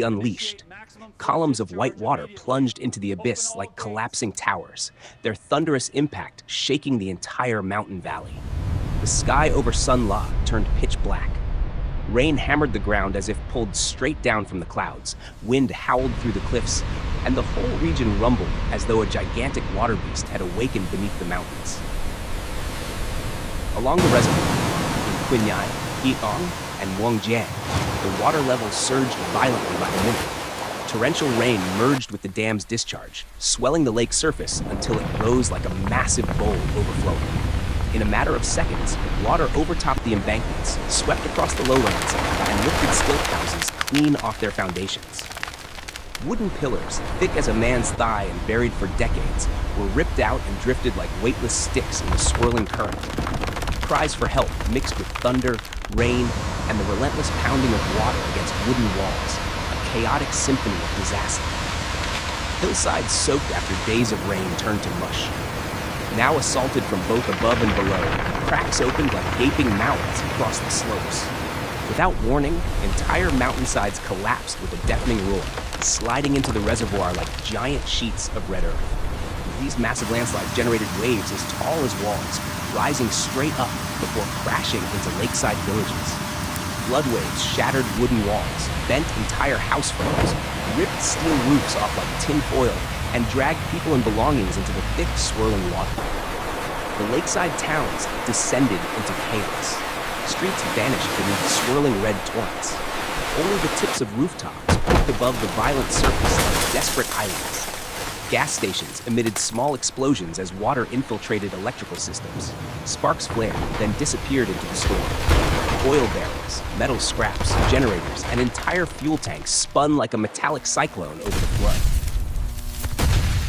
unleashed. Columns of white water plunged into the abyss like collapsing towers, their thunderous impact shaking the entire mountain valley. The sky over Sun La turned pitch black. Rain hammered the ground as if pulled straight down from the clouds. Wind howled through the cliffs, and the whole region rumbled as though a gigantic water beast had awakened beneath the mountains. Along the reservoir, in Quinyai, Heatong, and Wangjiang, the water level surged violently by the minute. Torrential rain merged with the dam's discharge, swelling the lake's surface until it rose like a massive bowl overflowing. In a matter of seconds, water overtopped the embankments, swept across the lowlands, and lifted stilt houses clean off their foundations. Wooden pillars, thick as a man's thigh and buried for decades, were ripped out and drifted like weightless sticks in the swirling current. Cries for help mixed with thunder, rain, and the relentless pounding of water against wooden walls, a chaotic symphony of disaster. Hillsides soaked after days of rain turned to mush. Now assaulted from both above and below, cracks opened like gaping mouths across the slopes. Without warning, entire mountainsides collapsed with a deafening roar, sliding into the reservoir like giant sheets of red earth. These massive landslides generated waves as tall as walls, rising straight up before crashing into lakeside villages. Flood waves shattered wooden walls, bent entire house frames, ripped steel roofs off like tin foil, and dragged people and belongings into the thick, swirling water. The lakeside towns descended into chaos. Streets vanished beneath swirling red torrents. Only the tips of rooftops poked above the violent surface like desperate islands. Gas stations emitted small explosions as water infiltrated electrical systems. Sparks flared, then disappeared into the storm. Oil barrels, metal scraps, generators, and entire fuel tanks spun like a metallic cyclone over the flood.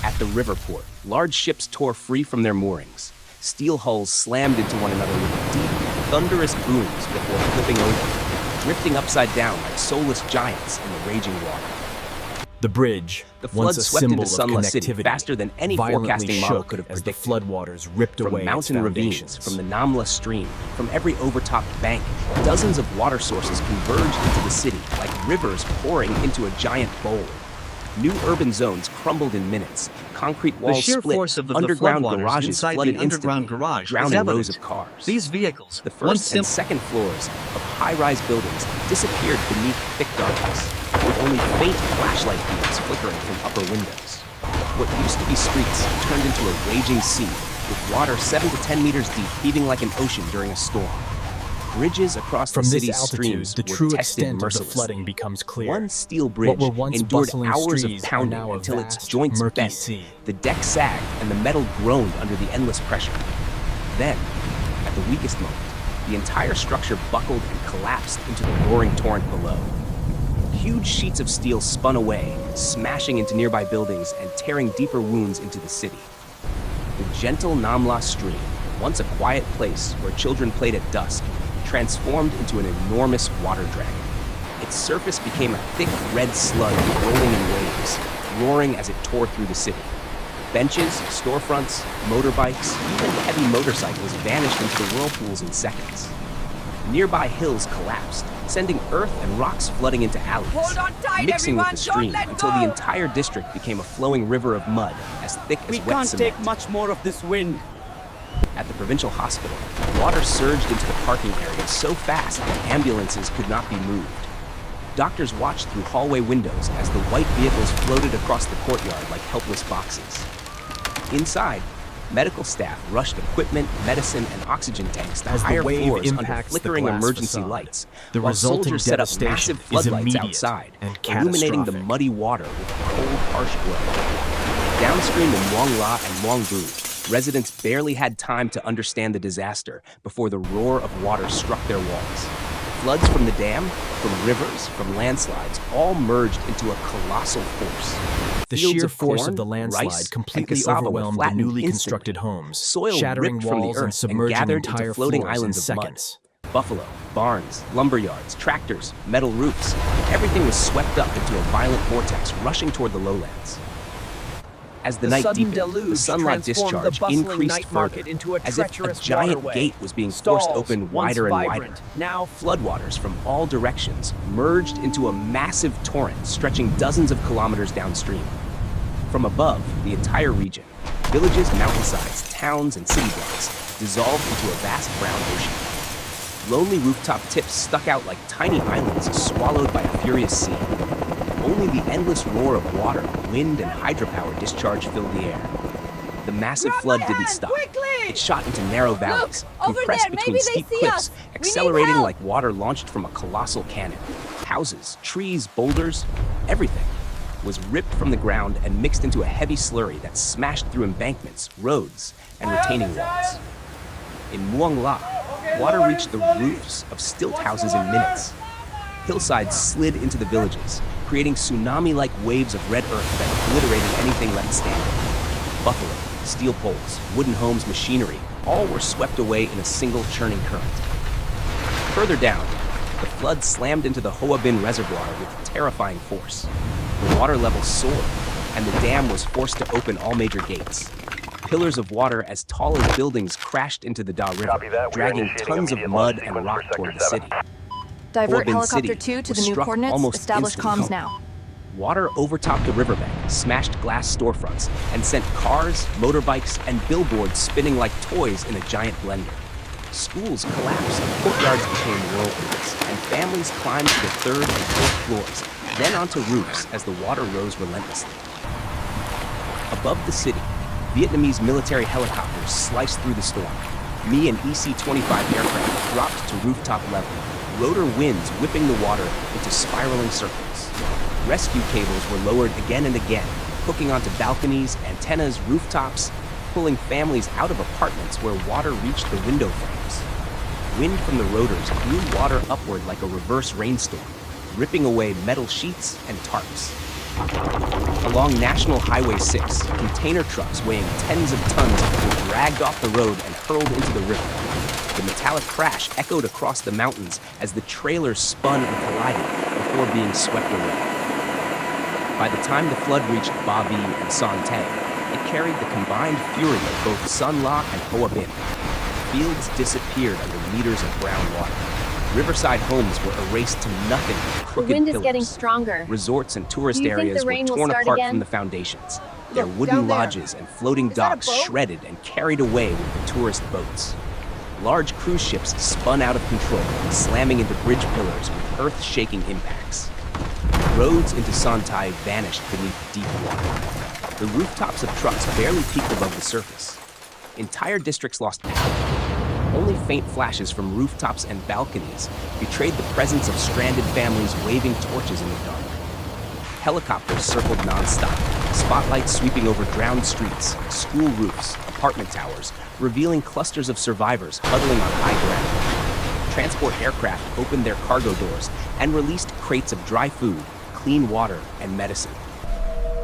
At the river port, large ships tore free from their moorings. Steel hulls slammed into one another with deep, thunderous booms before flipping over, drifting upside down like soulless giants in the raging water. The bridge, The flood once a swept symbol into of Sunless City connectivity, faster than any violently forecasting model shook could have as the predicted. floodwaters ripped From away its mountain ravines, foundations. from the Namla stream, from every overtopped bank, dozens of water sources converged into the city like rivers pouring into a giant bowl. New urban zones crumbled in minutes. Concrete walls The sheer split. force of the Underground floodwaters garages inside flooded the underground instantly, garage is drowning evident. rows of cars. These vehicles, The once first and second floors of high-rise buildings disappeared beneath thick darkness, with only faint flashlight beams flickering from upper windows. What used to be streets turned into a raging sea, with water 7 to 10 meters deep heaving like an ocean during a storm. Bridges across From the this city's altitude, streams the were true tested extent of the mercilessly. flooding becomes clear. One steel bridge What were once endured bustling hours of streets are pounding now a until its vast, joints murky bent. sea. The deck sagged and the metal groaned under the endless pressure. Then, at the weakest moment, the entire structure buckled and collapsed into the roaring torrent below. Huge sheets of steel spun away, smashing into nearby buildings and tearing deeper wounds into the city. The gentle Namla stream, once a quiet place where children played at dusk, transformed into an enormous water dragon. Its surface became a thick red slug rolling in waves, roaring as it tore through the city. Benches, storefronts, motorbikes, even heavy motorcycles vanished into the whirlpools in seconds. Nearby hills collapsed, sending earth and rocks flooding into alleys, Hold on tight, mixing with everyone, the don't stream let until go. the entire district became a flowing river of mud as thick as We wet can't cement. take much more of this wind. At the provincial hospital, water surged into the parking area so fast that ambulances could not be moved. Doctors watched through hallway windows as the white vehicles floated across the courtyard like helpless boxes. Inside, medical staff rushed equipment, medicine, and oxygen tanks to As the higher wave floors under impacts the flickering glass emergency facade, lights, the while resulting soldiers set up devastation massive is floodlights immediate outside, and illuminating the catastrophic. muddy water with a cold, harsh glow. Downstream in Wangla and Wangbu, residents barely had time to understand the disaster before the roar of water struck their walls. Floods from the dam, from rivers, from landslides, all merged into a colossal force. The Fields sheer of force corn, of the rice, landslide and completely cassava were overwhelmed the flattened newly instantly. constructed homes, Soil shattering ripped from the walls earth and and submerging gathered entire into floating floors islands in of mud. seconds. Buffalo, barns, lumber yards, tractors, metal roofs, everything was swept up into a violent vortex rushing toward the lowlands. As the night sudden deepened, the deluge sunlight transformed the discharge bustling increased night further, market into a as if a treacherous giant waterway. gate was being forced Stalls, open once wider and vibrant, wider. now Floodwaters from all directions merged into a massive torrent stretching dozens of kilometers downstream. From above, the entire region, villages, mountainsides, towns, and city blocks, dissolved into a vast brown ocean. Lonely rooftop tips stuck out like tiny islands swallowed by a furious sea. Only the endless roar of water, wind, and hydropower discharge filled the air. The massive flood didn't stop. It shot into narrow valleys, over compressed there, between maybe they steep see cliffs, us. We need accelerating help. like water launched from a colossal cannon. Houses, trees, boulders, everything was ripped from the ground and mixed into a heavy slurry that smashed through embankments, roads, and retaining walls. In Muang La, water reached the roofs of stilt houses in minutes. Hillsides slid into the villages, creating tsunami-like waves of red earth that obliterated anything left standing. Buffalo, steel poles, wooden homes, machinery, all were swept away in a single churning current. Further down, the flood slammed into the Hoa Bin Reservoir with terrifying force. The water level soared, and the dam was forced to open all major gates. Pillars of water as tall as buildings crashed into the Da River, dragging tons of mud and rock toward the city. Divert Bin helicopter City 2 to was the new struck coordinates. almost Establish instantly. comms now. Water overtopped the riverbank, smashed glass storefronts, and sent cars, motorbikes, and billboards spinning like toys in a giant blender. Schools collapsed, courtyards became whirlpools, and families climbed to the third and fourth floors, then onto roofs as the water rose relentlessly. Above the city, Vietnamese military helicopters sliced through the storm. Me and EC-25 aircraft dropped to rooftop level, rotor winds whipping the water into spiraling circles. Rescue cables were lowered again and again, hooking onto balconies, antennas, rooftops, pulling families out of apartments where water reached the window frames. Wind from the rotors blew water upward like a reverse rainstorm, ripping away metal sheets and tarps. Along National Highway 6, container trucks weighing tens of tons were dragged off the road and hurled into the river. The metallic crash echoed across the mountains as the trailers spun and collided before being swept away. By the time the flood reached Ba Vi and Son Tay, it carried the combined fury of both Sun La and Hoa Bin. Fields disappeared under meters of brown water. Riverside homes were erased to nothing with The crooked wind is pillars. getting stronger. Resorts and tourist Do you think areas the were rain will torn start apart again? from the foundations. Their Look, wooden down there. lodges and floating Is that a docks boat? shredded and carried away with the tourist boats. Large cruise ships spun out of control, slamming into bridge pillars with earth-shaking impacts. Roads into Santai vanished beneath deep water. The rooftops of trucks barely peeked above the surface. Entire districts lost power. Only faint flashes from rooftops and balconies betrayed the presence of stranded families waving torches in the dark. Helicopters circled nonstop, spotlights sweeping over drowned streets, school roofs, apartment towers, revealing clusters of survivors huddling on high ground. Transport aircraft opened their cargo doors and released crates of dry food, clean water, and medicine.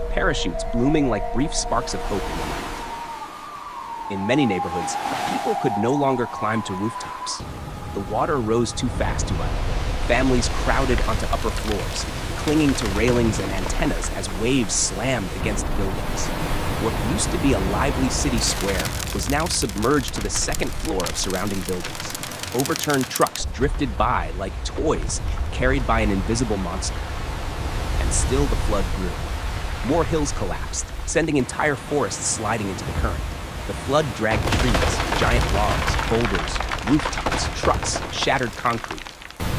Parachutes blooming like brief sparks of hope in the night. In many neighborhoods, people could no longer climb to rooftops. The water rose too fast to run. Families crowded onto upper floors, clinging to railings and antennas as waves slammed against buildings. What used to be a lively city square was now submerged to the second floor of surrounding buildings. Overturned trucks drifted by like toys carried by an invisible monster. And still the flood grew. More hills collapsed, sending entire forests sliding into the current. The flood dragged trees, giant logs, boulders, rooftops, trucks, shattered concrete.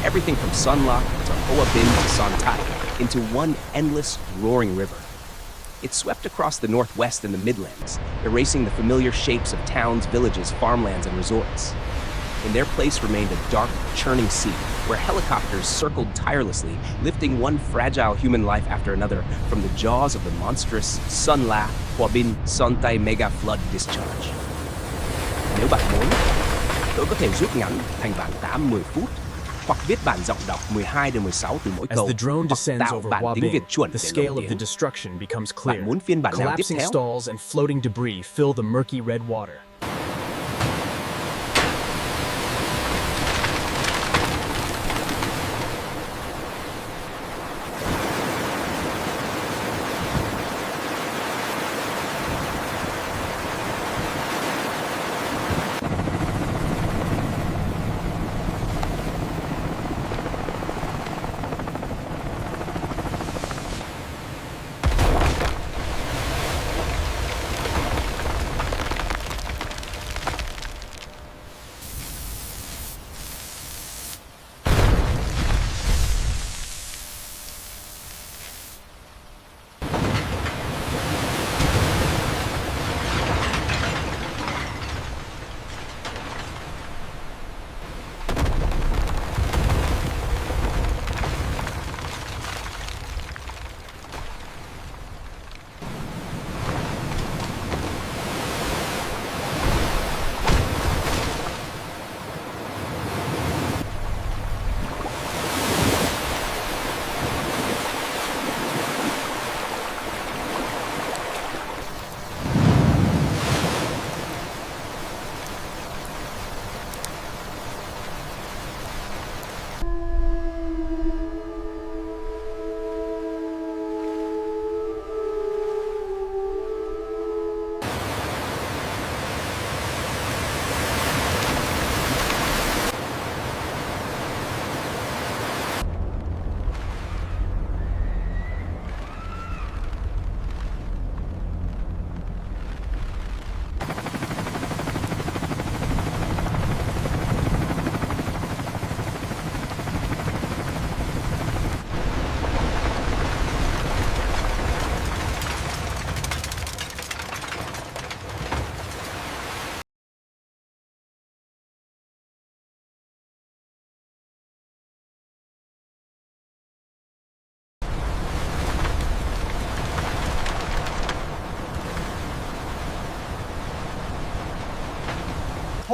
Everything from Sun La to Hoa Bin to Son Tai into one endless, roaring river. It swept across the northwest and the midlands, erasing the familiar shapes of towns, villages, farmlands, and resorts. In their place remained a dark, churning sea, where helicopters circled tirelessly, lifting one fragile human life after another from the jaws of the monstrous Sun La, Hoa Bin, Son Tai mega flood discharge. Nếu bạn muốn, tôi có thể rút ngắn thành bản 8-10 phút, hoặc viết bản giọng đọc 12 đến 16 từ mỗi As câu, the drone hoặc descends tạo over bản Hoa tiếng Bin, Việt chuẩn the để scale lồng of the tiếng. destruction becomes clear. Bạn muốn phiên bản nào tiếp Collapsing theo? stalls and floating debris fill the murky red water.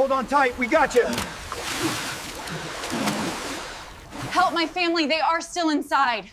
Hold on tight, we got you. Help my family, they are still inside.